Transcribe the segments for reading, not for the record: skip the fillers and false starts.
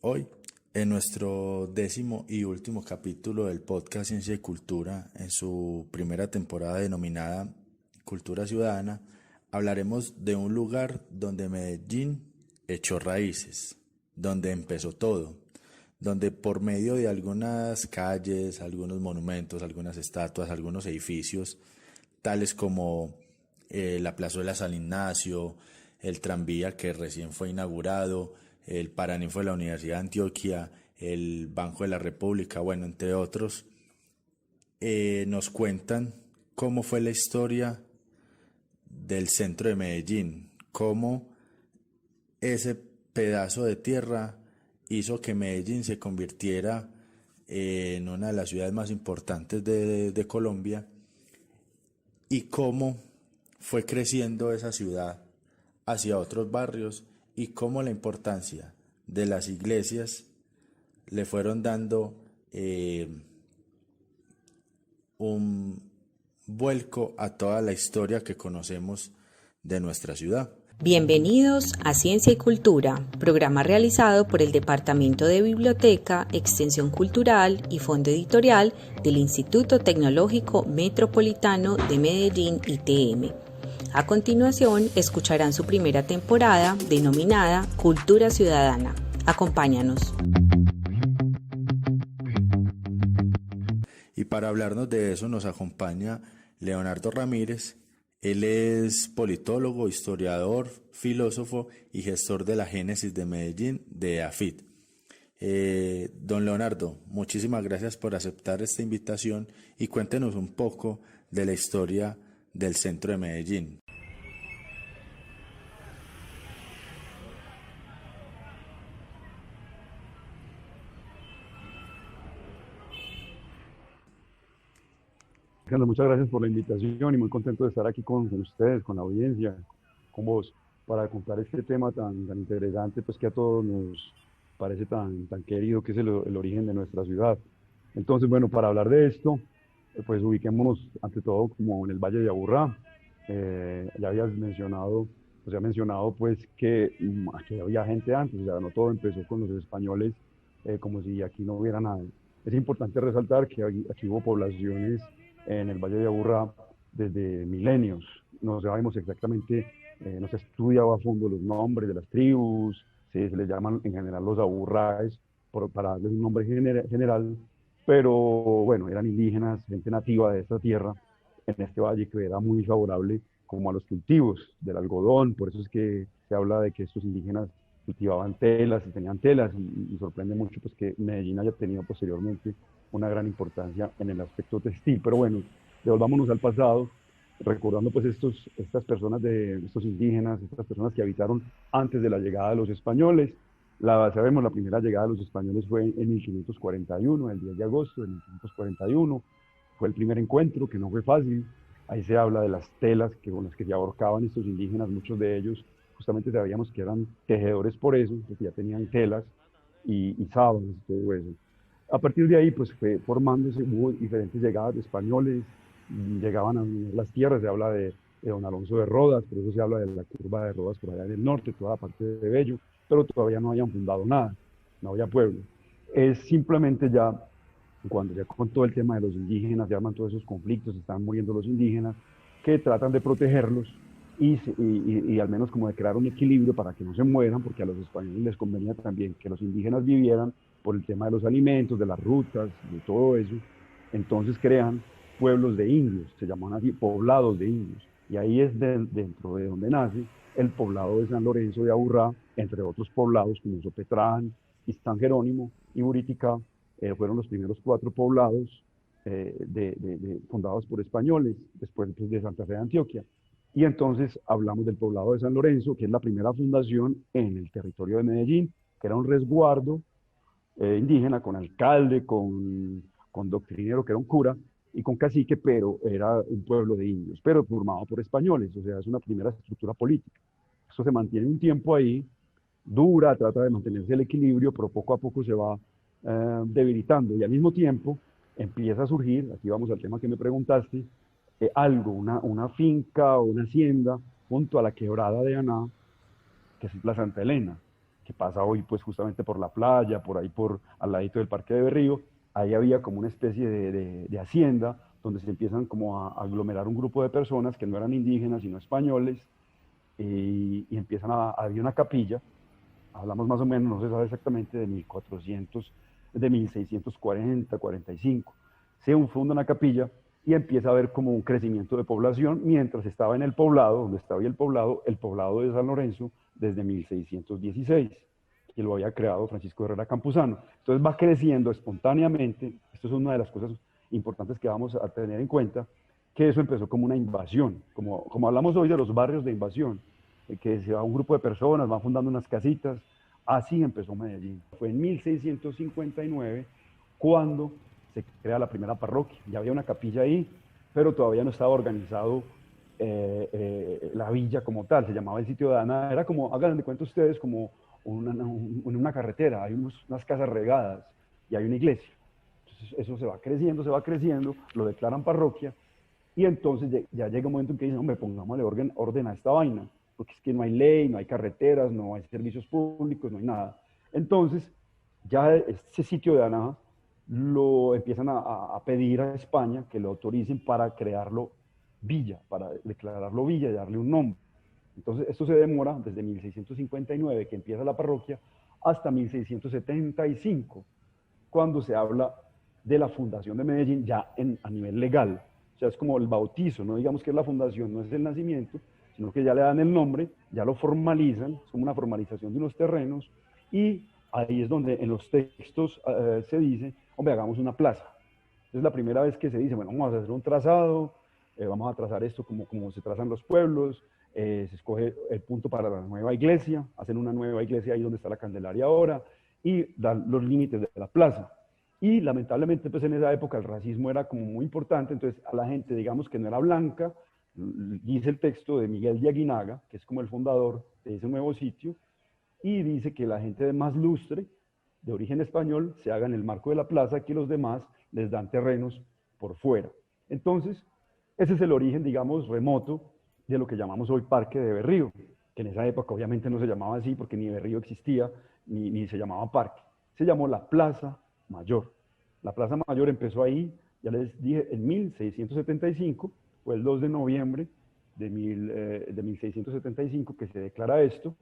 Hoy, en nuestro 10º y último capítulo del podcast Ciencia y Cultura, en su primera temporada denominada Cultura Ciudadana, hablaremos de un lugar donde Medellín echó raíces, donde empezó todo, donde por medio de algunas calles, algunos monumentos, algunas estatuas, algunos edificios, tales como la Plazuela San Ignacio, el tranvía que recién fue inaugurado, el Paraninfo de la Universidad de Antioquia, el Banco de la República, bueno, entre otros, nos cuentan cómo fue la historia del centro de Medellín, cómo ese pedazo de tierra hizo que Medellín se convirtiera en una de las ciudades más importantes de Colombia y cómo fue creciendo esa ciudad hacia otros barrios y cómo la importancia de las iglesias le fueron dando un vuelco a toda la historia que conocemos de nuestra ciudad. Bienvenidos a Ciencia y Cultura, programa realizado por el Departamento de Biblioteca, Extensión Cultural y Fondo Editorial del Instituto Tecnológico Metropolitano de Medellín, ITM. A continuación, escucharán su primera temporada denominada Cultura Ciudadana. Acompáñanos. Y para hablarnos de eso nos acompaña Leonardo Ramírez. Él es politólogo, historiador, filósofo y gestor de la Génesis de Medellín de AFIT. Don Leonardo, muchísimas gracias por aceptar esta invitación y cuéntenos un poco de la historia del centro de Medellín. Alejandro, muchas gracias por la invitación y muy contento de estar aquí con ustedes, con la audiencia, con vos, para contar este tema tan interesante, pues que a todos nos parece tan querido, que es el origen de nuestra ciudad. Entonces, bueno, para hablar de esto, pues ubiquémonos ante todo como en el Valle de Aburrá. Ya habías mencionado, se ha mencionado pues que aquí había gente antes, o sea, no todo empezó con los españoles, como si aquí no hubiera nada. Es importante resaltar que aquí hubo poblaciones en el Valle de Aburrá desde milenios. No sabemos exactamente, no se ha estudiado a fondo los nombres de las tribus, se les llaman en general los aburráes, para darles un nombre general, pero bueno, eran indígenas, gente nativa de esta tierra, en este valle que era muy favorable como a los cultivos del algodón. Por eso es que se habla de que estos indígenas cultivaban telas y tenían telas, y sorprende mucho pues que Medellín haya tenido posteriormente una gran importancia en el aspecto textil. Pero bueno, devolvámonos al pasado, recordando pues estas personas, estos indígenas, estas personas que habitaron antes de la llegada de los españoles. Sabemos, la primera llegada de los españoles fue en 1541, el 10 de agosto de 1541. Fue el primer encuentro, que no fue fácil. Ahí se habla de las telas con las que se ahorcaban estos indígenas, muchos de ellos justamente sabíamos que eran tejedores por eso, porque ya tenían telas y sábanas y todo eso. A partir de ahí, pues fue formándose, hubo diferentes llegadas de españoles, llegaban a las tierras, se habla de don Alonso de Rodas, por eso se habla de la curva de Rodas por allá en el norte, toda la parte de Bello, pero todavía no habían fundado nada, no había pueblo. Es simplemente ya, cuando ya con todo el tema de los indígenas, ya arman todos esos conflictos, están muriendo los indígenas, que tratan de protegerlos y al menos como de crear un equilibrio para que no se mueran, porque a los españoles les convenía también que los indígenas vivieran por el tema de los alimentos, de las rutas, de todo eso. Entonces crean pueblos de indios, se llaman así, poblados de indios. Y ahí es dentro de donde nace el poblado de San Lorenzo de Aburrá, entre otros poblados como Sopetrán, San Jerónimo y Buriticá. Fueron los primeros 4 poblados fundados por españoles, después pues, de Santa Fe de Antioquia. Y entonces hablamos del poblado de San Lorenzo, que es la primera fundación en el territorio de Medellín, que era un resguardo indígena, con alcalde, con doctrinero, que era un cura, y con cacique, pero era un pueblo de indios, pero formado por españoles, o sea, es una primera estructura política. Esto se mantiene un tiempo ahí, dura, trata de mantenerse el equilibrio, pero poco a poco se va debilitando, y al mismo tiempo empieza a surgir, aquí vamos al tema que me preguntaste, algo, una finca o una hacienda junto a la quebrada de Aná, que es la Santa Elena, que pasa hoy pues justamente por la playa, por ahí al ladito del Parque de Berrío. Ahí había como una especie de hacienda donde se empiezan como a aglomerar un grupo de personas que no eran indígenas sino españoles, y empiezan había una capilla. Hablamos más o menos, no se sabe exactamente, de 1400, de 1640, 45. Se funda una capilla y empieza a haber como un crecimiento de población, mientras estaba en el poblado, donde estaba el poblado de San Lorenzo, desde 1616, que lo había creado Francisco Herrera Campuzano. Entonces va creciendo espontáneamente. Esto es una de las cosas importantes que vamos a tener en cuenta, que eso empezó como una invasión, como hablamos hoy de los barrios de invasión, que se va un grupo de personas, van fundando unas casitas. Así empezó Medellín. Fue en 1659 cuando se crea la primera parroquia. Ya había una capilla ahí, pero todavía no estaba organizado la villa como tal. Se llamaba el sitio de Ana. Era como, hagan de cuenta ustedes, como una carretera. Hay unas casas regadas y hay una iglesia. Entonces eso se va creciendo, lo declaran parroquia, y entonces ya llega un momento en que dicen, hombre, pongámosle orden a esta vaina, porque es que no hay ley, no hay carreteras, no hay servicios públicos, no hay nada. Entonces, ya ese sitio de Anaja lo empiezan a pedir a España que lo autoricen para crearlo villa, para declararlo villa y darle un nombre. Entonces, esto se demora desde 1659, que empieza la parroquia, hasta 1675, cuando se habla de la fundación de Medellín ya a nivel legal. O sea, es como el bautizo, no digamos que es la fundación, no es el nacimiento, sino que ya le dan el nombre, ya lo formalizan, es como una formalización de unos terrenos, y ahí es donde en los textos se dice, hombre, hagamos una plaza. Es la primera vez que se dice, bueno, vamos a hacer un trazado, vamos a trazar esto como se trazan los pueblos, se escoge el punto para la nueva iglesia, hacen una nueva iglesia ahí donde está la Candelaria ahora, y dan los límites de la plaza. Y lamentablemente, pues en esa época el racismo era como muy importante, entonces a la gente, digamos, que no era blanca, dice el texto de Miguel de Aguinaga, que es como el fundador de ese nuevo sitio, y dice que la gente de más lustre, de origen español, se haga en el marco de la plaza, que los demás les dan terrenos por fuera. Entonces, ese es el origen, digamos, remoto de lo que llamamos hoy Parque de Berrío, que en esa época obviamente no se llamaba así porque ni Berrío existía, ni se llamaba parque. Se llamó la Plaza Mayor. La Plaza Mayor empezó ahí, ya les dije, en 1675, fue el 2 de noviembre de 1675 que se declara esto,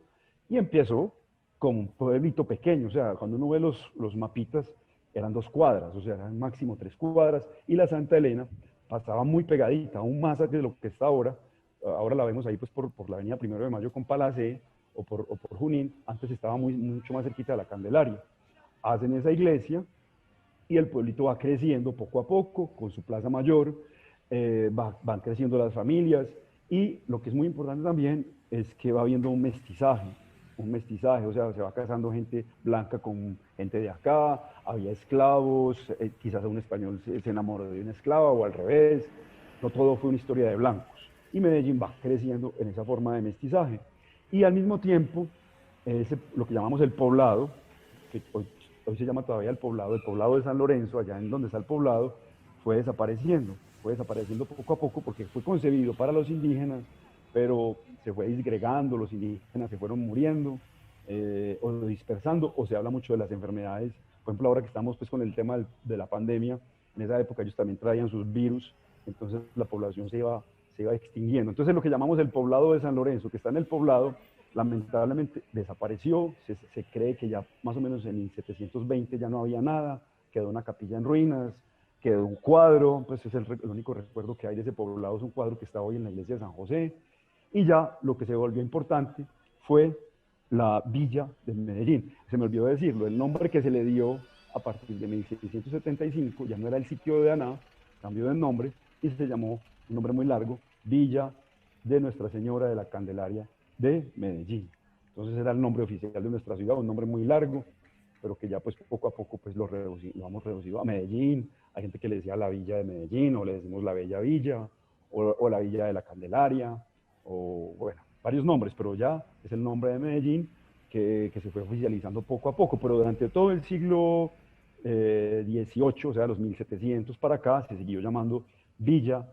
y empezó como un pueblito pequeño. O sea, cuando uno ve los mapitas, eran 2 cuadras, o sea, eran máximo 3 cuadras, y la Santa Elena pasaba muy pegadita, aún más de lo que está ahora. Ahora la vemos ahí pues por la avenida 1 de Mayo con Palacé, o por Junín. Antes estaba mucho más cerquita de la Candelaria. Hacen esa iglesia y el pueblito va creciendo poco a poco con su plaza mayor, van creciendo las familias, y lo que es muy importante también es que va habiendo un mestizaje, o sea, se va casando gente blanca con gente de acá, había esclavos, quizás un español se enamoró de una esclava o al revés, no todo fue una historia de blancos. Y Medellín va creciendo en esa forma de mestizaje. Y al mismo tiempo, lo que llamamos el poblado, que hoy se llama todavía el poblado de San Lorenzo, allá en donde está el poblado, fue desapareciendo poco a poco, porque fue concebido para los indígenas, pero se fue disgregando, los indígenas se fueron muriendo, o dispersando, o se habla mucho de las enfermedades. Por ejemplo, ahora que estamos pues con el tema de la pandemia, en esa época ellos también traían sus virus, entonces la población se iba extinguiendo. Entonces lo que llamamos el poblado de San Lorenzo, que está en el poblado, lamentablemente desapareció. Se cree que ya más o menos en 1720 ya no había nada, quedó una capilla en ruinas, quedó un cuadro, pues es el único recuerdo que hay de ese poblado, es un cuadro que está hoy en la iglesia de San José. Y ya lo que se volvió importante fue la villa de Medellín. Se me olvidó decirlo, el nombre que se le dio a partir de 1675 ya no era el sitio de Aná, cambió de nombre y se llamó, un nombre muy largo, Villa de Nuestra Señora de la Candelaria de Medellín. Entonces era el nombre oficial de nuestra ciudad, un nombre muy largo, pero que ya pues poco a poco pues lo hemos reducido a Medellín. Hay gente que le decía la Villa de Medellín, o le decimos la Bella Villa, o la Villa de la Candelaria, o bueno, varios nombres, pero ya es el nombre de Medellín que se fue oficializando poco a poco. Pero durante todo el siglo XVIII, o sea, los 1700 para acá, se siguió llamando Villa,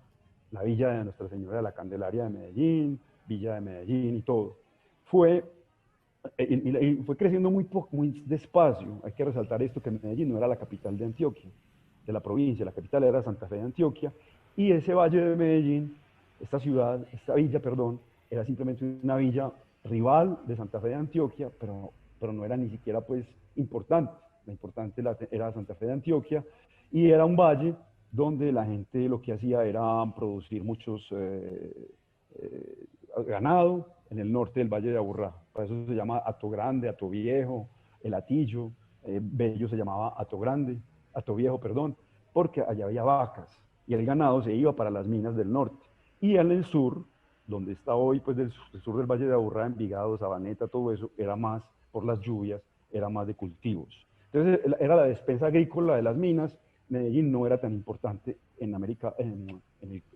la Villa de Nuestra Señora de la Candelaria de Medellín, Villa de Medellín y todo. Fue y fue creciendo muy despacio. Hay que resaltar esto, que Medellín no era la capital de Antioquia, de la provincia, la capital era Santa Fe de Antioquia, y ese valle de Medellín, esta villa, perdón, era simplemente una villa rival de Santa Fe de Antioquia, pero no era ni siquiera pues importante. La importante era Santa Fe de Antioquia, y era un valle donde la gente lo que hacía era producir muchos ganado en el norte del Valle de Aburrá. Por eso se llama Hato Grande, Hato Viejo, El Hatillo, Bello se llamaba Hato Grande, Hato Viejo, perdón, porque allá había vacas y el ganado se iba para las minas del norte. Y en el sur, donde está hoy, pues del sur del Valle de Aburrá, Envigado, Sabaneta, todo eso, era más por las lluvias, era más de cultivos. Entonces era la despensa agrícola de las minas. Medellín no era tan importante en América, en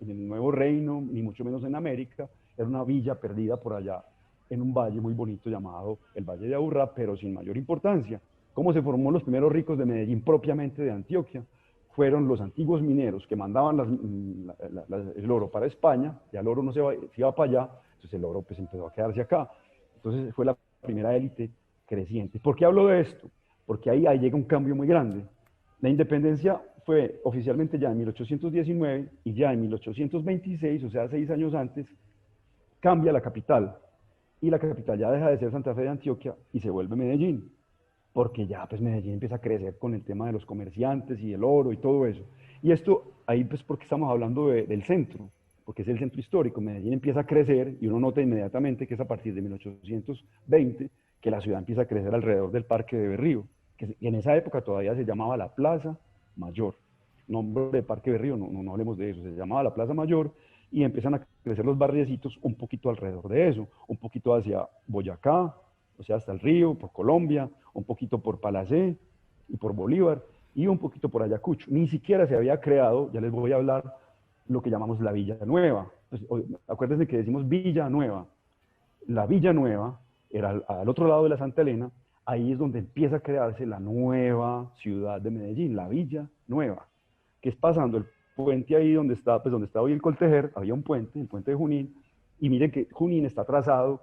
el Nuevo Reino, ni mucho menos en América. Era una villa perdida por allá en un valle muy bonito llamado el Valle de Aburrá, pero sin mayor importancia. ¿Cómo se formó los primeros ricos de Medellín, propiamente de Antioquia? Fueron los antiguos mineros que mandaban el oro para España, ya el oro no se iba para allá, entonces el oro pues empezó a quedarse acá. Entonces fue la primera élite creciente. ¿Por qué hablo de esto? Porque ahí llega un cambio muy grande. La independencia fue oficialmente ya en 1819 y ya en 1826, o sea, 6 años antes, cambia la capital. Y la capital ya deja de ser Santa Fe de Antioquia y se vuelve Medellín. Porque ya pues Medellín empieza a crecer con el tema de los comerciantes y el oro y todo eso. Y esto, ahí pues porque estamos hablando del centro, porque es el centro histórico. Medellín empieza a crecer y uno nota inmediatamente que es a partir de 1820 que la ciudad empieza a crecer alrededor del Parque de Berrío, que en esa época todavía se llamaba la Plaza Mayor. Nombre de Parque de Berrío, no hablemos de eso, se llamaba la Plaza Mayor, y empiezan a crecer los barriecitos un poquito alrededor de eso, un poquito hacia Boyacá, o sea, hasta el río, por Colombia, un poquito por Palacé y por Bolívar, y un poquito por Ayacucho. Ni siquiera se había creado, ya les voy a hablar, lo que llamamos la Villa Nueva. Pues, acuérdense que decimos Villa Nueva. La Villa Nueva era al otro lado de la Santa Elena. Ahí es donde empieza a crearse la nueva ciudad de Medellín, la Villa Nueva, que es pasando el puente ahí donde está hoy el Coltejer. Había un puente, el puente de Junín, y miren que Junín está trazado,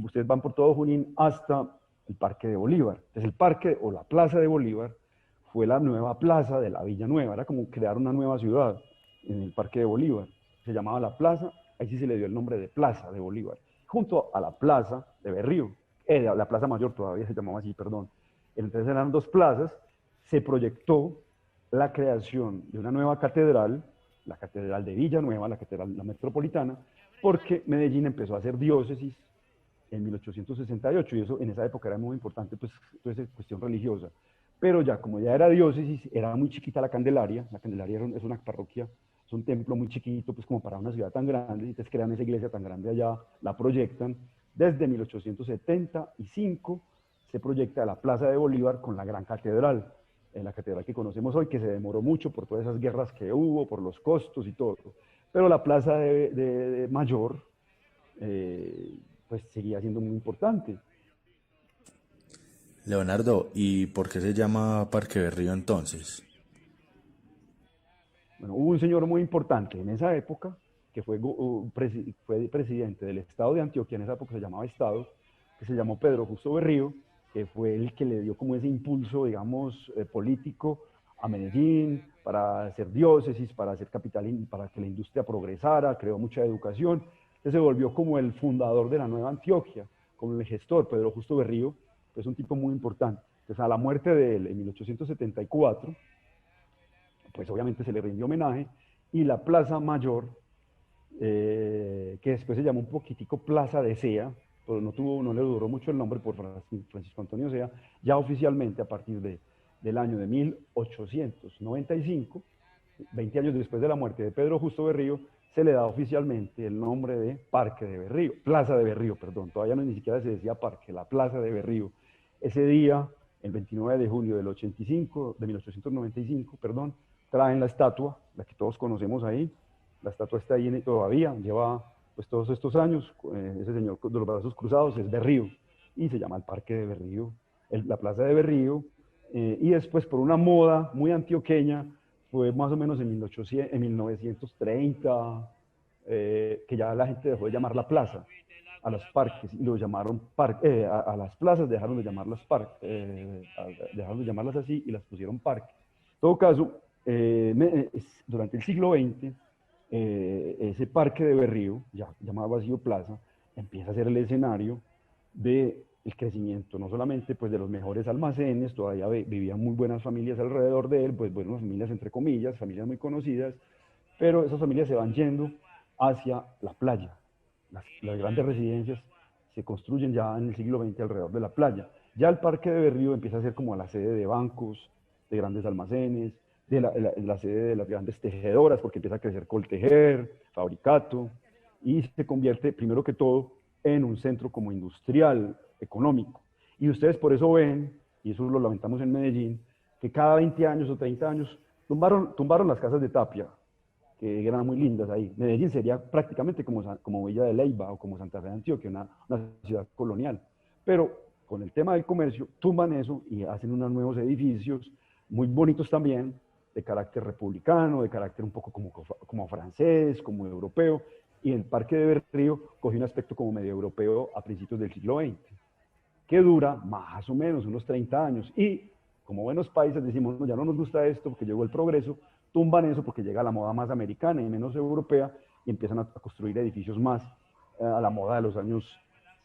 ustedes van por todo Junín hasta el Parque de Bolívar. Entonces el parque o la Plaza de Bolívar fue la nueva plaza de la Villa Nueva, era como crear una nueva ciudad en el Parque de Bolívar. Se llamaba la plaza, ahí sí se le dio el nombre de Plaza de Bolívar, junto a la Plaza de Berrío. La Plaza Mayor todavía se llamaba así, perdón. Entonces eran dos plazas. Se proyectó la creación de una nueva catedral, la Catedral de Villanueva, la Catedral la Metropolitana, porque Medellín empezó a ser diócesis en 1868, y eso en esa época era muy importante, pues toda esa cuestión religiosa. Pero ya, como ya era diócesis, era muy chiquita la Candelaria es una parroquia, es un templo muy chiquito, pues como para una ciudad tan grande, y entonces crean esa iglesia tan grande allá, la proyectan. Desde 1875 se proyecta la Plaza de Bolívar con la gran catedral, la catedral que conocemos hoy, que se demoró mucho por todas esas guerras que hubo, por los costos y todo. Pero la Plaza de Mayor, pues seguía siendo muy importante. Leonardo, ¿y por qué se llama Parque Berrío entonces? Bueno, hubo un señor muy importante en esa época, que fue presidente del Estado de Antioquia, en esa época se llamaba Estado, que se llamó Pedro Justo Berrío, que fue el que le dio como ese impulso, digamos, político a Medellín, para hacer diócesis, para hacer capital, para que la industria progresara, creó mucha educación. Entonces se volvió como el fundador de la nueva Antioquia, como el gestor. Pedro Justo Berrío es un tipo muy importante. Entonces a la muerte de él en 1874, pues obviamente se le rindió homenaje, y la Plaza Mayor, que después se llamó un poquitico Plaza de Sea, pero no le duró mucho el nombre por Francisco Antonio Sea, ya oficialmente a partir del año de 1895, 20 años después de la muerte de Pedro Justo Berrío, se le da oficialmente el nombre de Parque de Berrío, Plaza de Berrío, perdón, todavía ni siquiera se decía parque, la Plaza de Berrío. Ese día, el 29 de junio de 1895, perdón, traen la estatua, la que todos conocemos ahí. La estatua está ahí todavía, lleva pues todos estos años. Ese señor de los brazos cruzados es Berrío, y se llama el Parque de Berrío, la Plaza de Berrío. Y después, por una moda muy antioqueña, fue más o menos en 1930, que ya la gente dejó de llamar la plaza. a los parques y lo llamaron a las plazas dejaron de llamarlas dejaron de llamarlas así y las pusieron parques. En todo caso, durante el siglo XX, ese parque de Berrío, ya llamado así Plaza, empieza a ser el escenario del crecimiento, no solamente pues, de los mejores almacenes, todavía vivían muy buenas familias alrededor de él, pues buenas familias entre comillas, familias muy conocidas, pero esas familias se van yendo hacia la playa. Las grandes residencias se construyen ya en el siglo XX alrededor de la playa. Ya el parque de Berrío empieza a ser como la sede de bancos, de grandes almacenes, de la sede de las grandes tejedoras, porque empieza a crecer Coltejer, Fabricato, y se convierte, primero que todo, en un centro como industrial, económico. Y ustedes por eso ven, y eso lo lamentamos en Medellín, que cada 20 años o 30 años tumbaron las casas de Tapia, que eran muy lindas ahí. Medellín sería prácticamente como Villa de Leyva o como Santa Fe de Antioquia, una ciudad colonial. Pero con el tema del comercio, tumban eso y hacen unos nuevos edificios, muy bonitos también, de carácter republicano, de carácter un poco como francés, como europeo, y el Parque de Berrío cogió un aspecto como medio europeo a principios del siglo XX, que dura más o menos unos 30 años. Y como buenos países decimos, no, ya no nos gusta esto porque llegó el progreso, tumban eso porque llega la moda más americana y menos europea y empiezan a construir edificios más a la moda de los años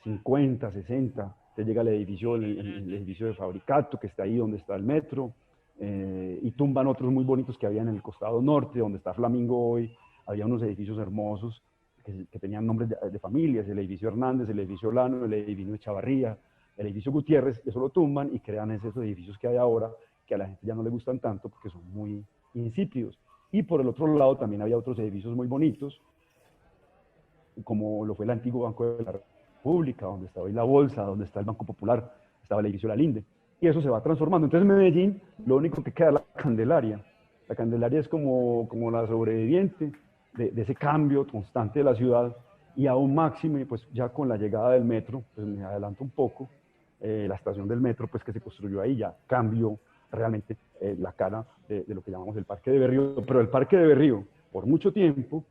50, 60. Entonces llega el edificio de Fabricato, que está ahí donde está el metro, y tumban otros muy bonitos que había en el costado norte, donde está Flamingo hoy. Había unos edificios hermosos que tenían nombres de familias, el edificio Hernández, el edificio Lano, el edificio Chavarría, el edificio Gutiérrez, eso lo tumban y crean esos edificios que hay ahora, que a la gente ya no le gustan tanto porque son muy insípidos. Y por el otro lado también había otros edificios muy bonitos, como lo fue el antiguo Banco de la República, donde está hoy la Bolsa, donde está el Banco Popular, estaba el edificio La Linde. Y eso se va transformando. Entonces en Medellín lo único que queda es la Candelaria. La Candelaria es como la sobreviviente de ese cambio constante de la ciudad, y aún máximo, pues ya con la llegada del metro, pues me adelanto un poco, la estación del metro pues que se construyó ahí ya cambió realmente la cara de lo que llamamos el Parque de Berrío. Pero el Parque de Berrío, por mucho tiempo,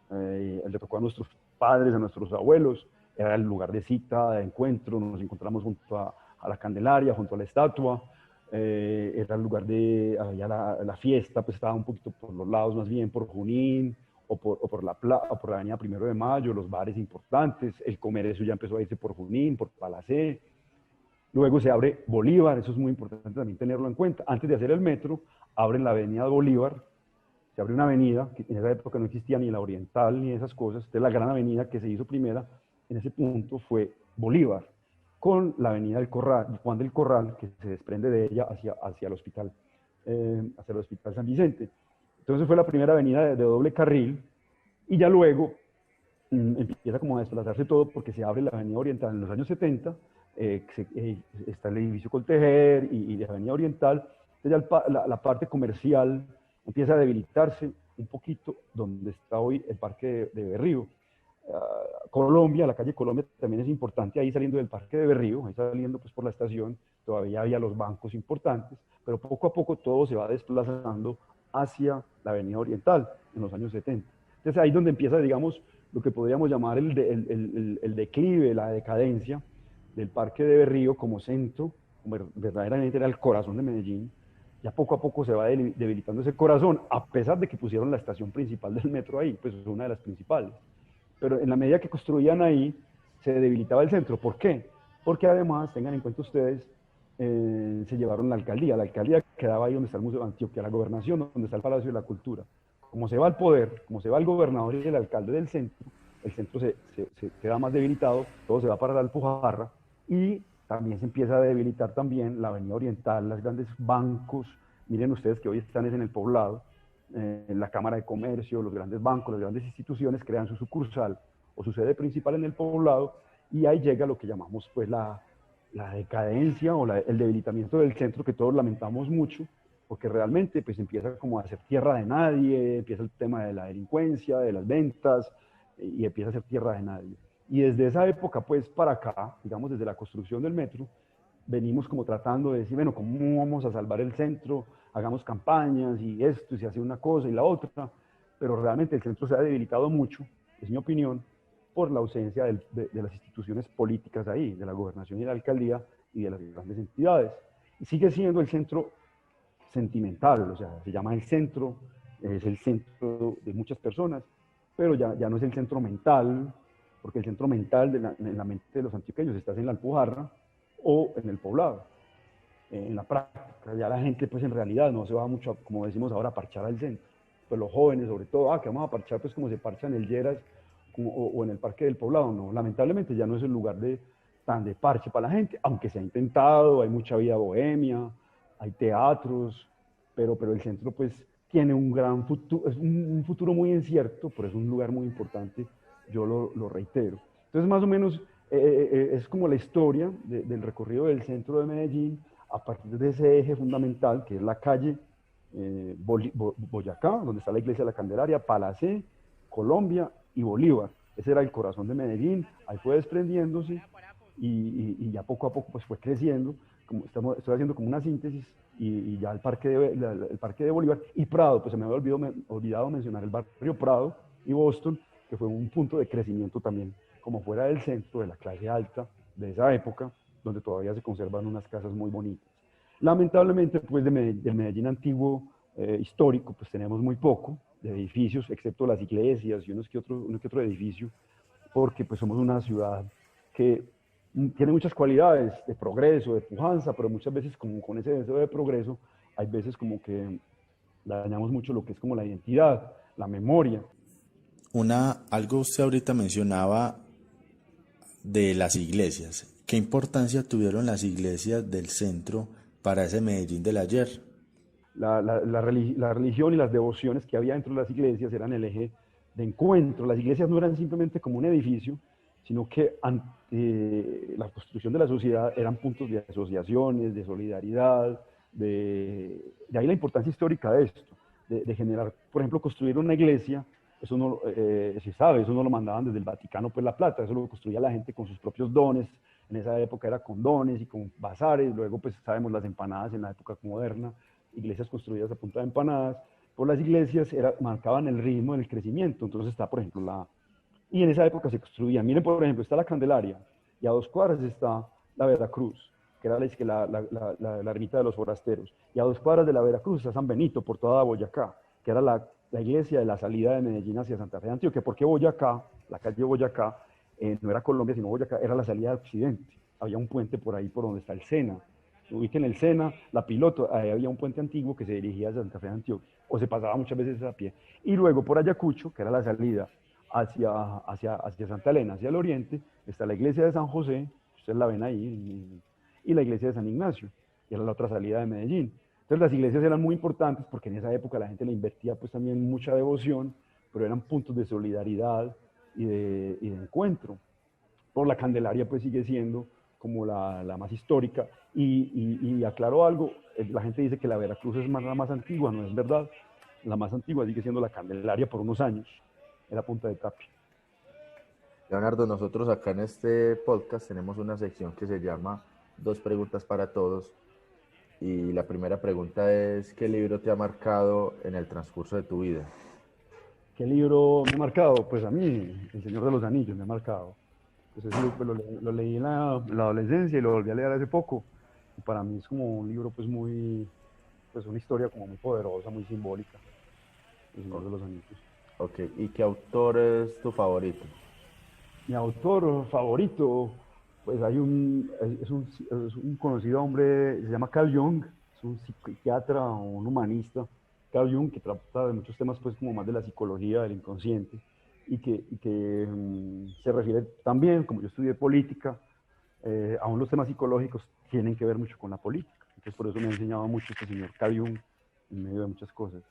le tocó a nuestros padres, a nuestros abuelos, era el lugar de cita, de encuentro, nos encontramos junto a la Candelaria, junto a la estatua, era el lugar de, allá la fiesta, pues estaba un poquito por los lados, más bien por Junín, o por la avenida Primero de Mayo, los bares importantes, el comercio ya empezó a irse por Junín, por Palacé. Luego se abre Bolívar, eso es muy importante también tenerlo en cuenta. Antes de hacer el metro, abren la avenida Bolívar, se abre una avenida, que en esa época no existía ni la Oriental ni esas cosas, entonces la gran avenida que se hizo primera en ese punto fue Bolívar, con la avenida del Corral, Juan del Corral, que se desprende de ella hacia el hospital San Vicente. Entonces fue la primera avenida de doble carril, y ya luego empieza como a desplazarse todo porque se abre la avenida Oriental en los años 70, está el edificio Coltejer y la avenida Oriental. Entonces ya la parte comercial empieza a debilitarse un poquito, donde está hoy el Parque de Berrío. Colombia, la calle Colombia también es importante, ahí saliendo del Parque de Berrío, ahí saliendo pues por la estación, todavía había los bancos importantes, pero poco a poco todo se va desplazando hacia la avenida Oriental en los años 70. Entonces ahí es donde empieza, digamos, lo que podríamos llamar el declive, la decadencia del Parque de Berrío como centro, verdaderamente era el corazón de Medellín. Ya poco a poco se va debilitando ese corazón, a pesar de que pusieron la estación principal del metro ahí, pues es una de las principales. Pero en la medida que construían ahí, se debilitaba el centro. ¿Por qué? Porque además, tengan en cuenta ustedes, se llevaron la alcaldía quedaba ahí donde está el Museo de Antioquia, la gobernación, donde está el Palacio de la Cultura. Como se va el poder, como se va el gobernador y el alcalde del centro, el centro se queda más debilitado, todo se va para la Alpujarra, y también se empieza a debilitar también la avenida Oriental, los grandes bancos. Miren ustedes que hoy están en el poblado, la Cámara de Comercio, los grandes bancos, las grandes instituciones crean su sucursal o su sede principal en el poblado, y ahí llega lo que llamamos pues la decadencia o el debilitamiento del centro, que todos lamentamos mucho, porque realmente pues empieza como a ser tierra de nadie, empieza el tema de la delincuencia, de las ventas, y empieza a ser tierra de nadie. Y desde esa época pues para acá, digamos desde la construcción del metro, venimos como tratando de decir, bueno, ¿cómo vamos a salvar el centro? Hagamos campañas y esto, y se hace una cosa y la otra, pero realmente el centro se ha debilitado mucho, es mi opinión, por la ausencia de las instituciones políticas ahí, de la gobernación y la alcaldía y de las grandes entidades. Y sigue siendo el centro sentimental, o sea, se llama el centro, es el centro de muchas personas, pero ya no es el centro mental, porque el centro mental en la mente de los antioqueños está en la Alpujarra o en el poblado. En la práctica, ya la gente pues en realidad no se va mucho, como decimos ahora, a parchar al centro. Pues los jóvenes sobre todo, que vamos a parchar pues como se parcha en el Lleras o en el Parque del Poblado, no, lamentablemente ya no es el lugar tan de parche para la gente, aunque se ha intentado, hay mucha vida bohemia, hay teatros, pero el centro pues tiene un gran futuro, es un futuro muy incierto, pero es un lugar muy importante, yo lo reitero. Entonces más o menos es como la historia del recorrido del centro de Medellín a partir de ese eje fundamental que es la calle Boyacá, donde está la iglesia de la Candelaria, Palacé, Colombia y Bolívar. Ese era el corazón de Medellín, ahí fue desprendiéndose y ya poco a poco pues fue creciendo. Estoy haciendo como una síntesis y ya el parque de Bolívar y Prado, pues se me había olvidado mencionar el barrio Prado y Boston, que fue un punto de crecimiento también, como fuera del centro de la clase alta de esa época, donde todavía se conservan unas casas muy bonitas. Lamentablemente, pues del Medellín antiguo histórico, pues tenemos muy poco de edificios, excepto las iglesias y uno que otro edificio, porque pues somos una ciudad que tiene muchas cualidades de progreso, de pujanza, pero muchas veces como con ese deseo de progreso, hay veces como que dañamos mucho lo que es como la identidad, la memoria. Algo usted ahorita mencionaba de las iglesias. ¿Qué importancia tuvieron las iglesias del centro para ese Medellín del ayer? La religión y las devociones que había dentro de las iglesias eran el eje de encuentro. Las iglesias no eran simplemente como un edificio, sino que ante la construcción de la sociedad eran puntos de asociaciones, de solidaridad, de ahí la importancia histórica de esto, de generar, por ejemplo, construir una iglesia. Eso no se sabe, eso no lo mandaban desde el Vaticano, pues la plata, eso lo construía la gente con sus propios dones. En esa época era con dones y con bazares, luego pues sabemos las empanadas en la época moderna, iglesias construidas a punta de empanadas. Por las iglesias marcaban el ritmo del crecimiento, entonces está, por ejemplo, y en esa época se construía, miren, por ejemplo, está la Candelaria, y a 2 cuadras está la Veracruz, que era la ermita de los forasteros, y a 2 cuadras de la Veracruz está San Benito, por toda Boyacá, que era la iglesia de la salida de Medellín hacia Santa Fe de Antioquia, porque Boyacá, la calle Boyacá, no era Colombia, sino Boyacá, era la salida de Occidente. Había un puente por ahí por donde está el Sena. Ubiquen el Sena, la Piloto, ahí había un puente antiguo que se dirigía a Santa Fe de Antioquia, o se pasaba muchas veces a pie. Y luego por Ayacucho, que era la salida hacia Santa Elena, hacia el oriente, está la iglesia de San José, ustedes la ven ahí, y la iglesia de San Ignacio, que era la otra salida de Medellín. Entonces las iglesias eran muy importantes porque en esa época la gente le invertía pues también mucha devoción, pero eran puntos de solidaridad y de encuentro. Por la Candelaria pues sigue siendo como la más histórica y aclaro algo, la gente dice que la Veracruz es la más antigua, no es verdad, la más antigua sigue siendo la Candelaria por unos años, era Punta de Tapia. Leonardo, nosotros acá en este podcast tenemos una sección que se llama 2 preguntas para todos. Y la primera pregunta es, ¿qué libro te ha marcado en el transcurso de tu vida? ¿Qué libro me ha marcado? Pues a mí, El Señor de los Anillos me ha marcado. Pues ese libro lo leí en la adolescencia y lo volví a leer hace poco. Y para mí es como un libro pues pues una historia como muy poderosa, muy simbólica. El Señor de los Anillos. Ok, ¿y qué autor es tu favorito? Mi autor favorito, pues es un conocido hombre, se llama Carl Jung, es un psiquiatra o un humanista, Carl Jung, que trata de muchos temas pues como más de la psicología, del inconsciente, y que se refiere también, como yo estudié política, aún los temas psicológicos tienen que ver mucho con la política. Entonces por eso me ha enseñado mucho este señor Carl Jung en medio de muchas cosas.